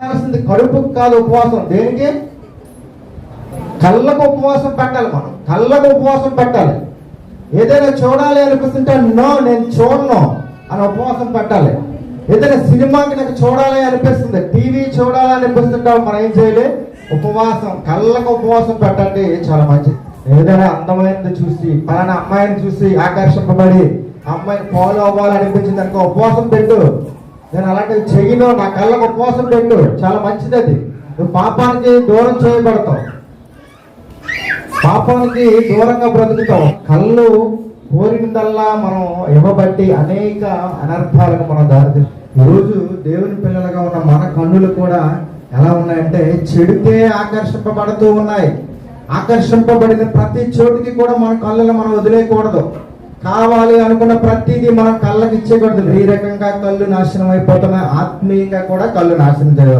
కడుపుకు కాదు ఉపవాసం. దేనికి? కళ్ళకు ఉపవాసం పెట్టాలి. మనం కళ్ళకు ఉపవాసం పెట్టాలి. ఏదైనా చూడాలి అనిపిస్తుంటే నో నేను చూడను అని ఉపవాసం పెట్టాలి. ఏదైనా సినిమాకి నాకు చూడాలి అనిపిస్తుంది, టీవీ చూడాలి అనిపిస్తుంటే మనం ఏం చేయాలి? ఉపవాసం, కళ్ళకు ఉపవాసం పెట్టండి, చాలా మంచిది. ఏదైనా అందమైనది చూసి పలానా అమ్మాయిని చూసి ఆకర్షింపబడి అమ్మాయిని ఫాలో అవ్వాలనిపించింది అనుకో, ఉపవాసం పెట్టు. నేను అలాంటివి చెయ్యను, నా కళ్ళకు ఉపవాసం పెట్టు, చాలా మంచిది. అది నువ్వు పాపానికి దూరం చేయబడతావు, పాపానికి దూరంగా బ్రతుకుతావు. కళ్ళు కోరినదల్లా మనం ఇవ్వబట్టి అనేక అనర్థాలకు మనం దారితీస్తాం. ఈరోజు దేవుని పిల్లలుగా ఉన్న మన కన్నులు కూడా ఎలా ఉన్నాయంటే చెడుకే ఆకర్షింపబడుతూ ఉన్నాయి. ఆకర్షింపబడిన ప్రతి చోటికి కూడా మన కళ్ళను మనం వదిలేయకూడదు. కావాలి అనుకున్న ప్రతిదీ మనం కళ్ళకి ఇచ్చేయకూడదు. ఈ రకంగా కళ్ళు నాశనం అయిపోతున్నాయి, ఆత్మీయంగా కూడా కళ్ళు నాశనం చేయాలి.